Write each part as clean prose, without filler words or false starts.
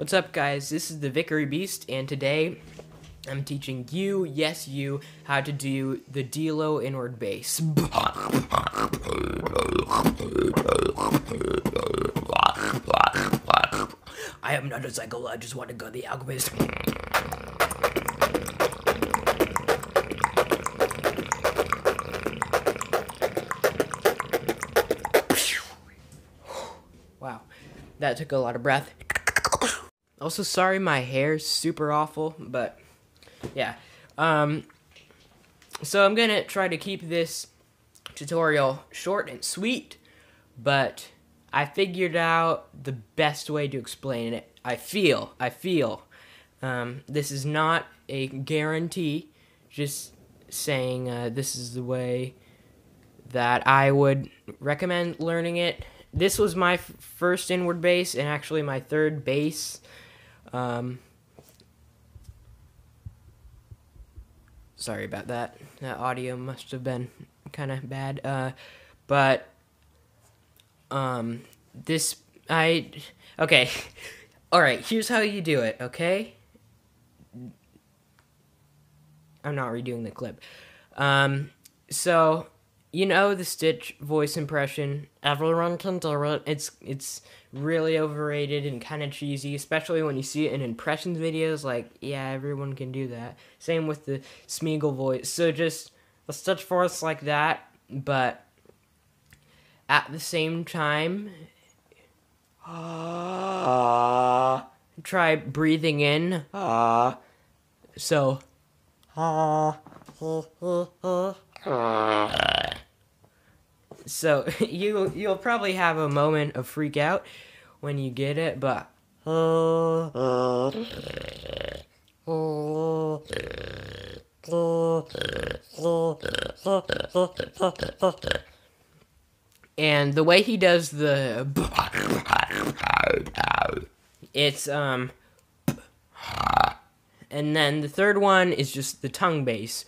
What's up, guys? This is the Vickery Beast, and today I'm teaching you, yes you, how to do the D-low inward bass. I am not a psycho, I just want to go the alchemist. Wow, that took a lot of breath. Also, sorry my hair's super awful, but yeah. So I'm gonna try to keep this tutorial short and sweet, but I figured out the best way to explain it. I feel. This is not a guarantee, just saying this is the way that I would recommend learning it. This was my first inward bass, and actually my third bass. Sorry about that. That audio must have been kind of bad. Okay. Alright, here's how you do it, okay? I'm not redoing the clip. So, you know the Stitch voice impression. Everyone can do it. It's really overrated and kind of cheesy, especially when you see it in impressions videos. Like, yeah, everyone can do that. Same with the Smeagol voice. So just a Stitch voice like that, but at the same time, try breathing in. So. So you'll probably have a moment of freak out when you get it, but and the way he does the it's and then the third one is just the tongue bass.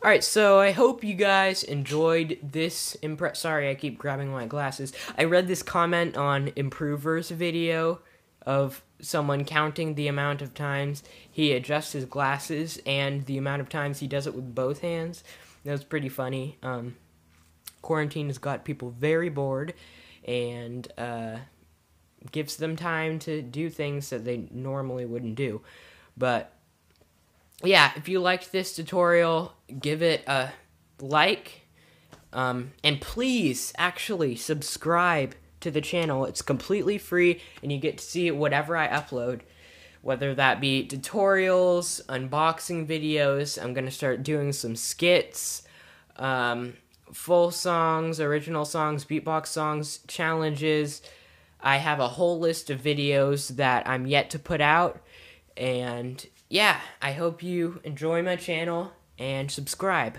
Alright, so I hope you guys enjoyed this Sorry, I keep grabbing my glasses. I read this comment on Improver's video of someone counting the amount of times he adjusts his glasses and the amount of times he does it with both hands. That was pretty funny. Quarantine has got people very bored and gives them time to do things that they normally wouldn't do. But yeah, if you liked this tutorial, give it a like, and please actually subscribe to the channel. It's completely free, and you get to see whatever I upload, whether that be tutorials, unboxing videos. I'm gonna start doing some skits, full songs, original songs, beatbox songs, challenges. I have a whole list of videos that I'm yet to put out, and yeah, I hope you enjoy my channel and subscribe.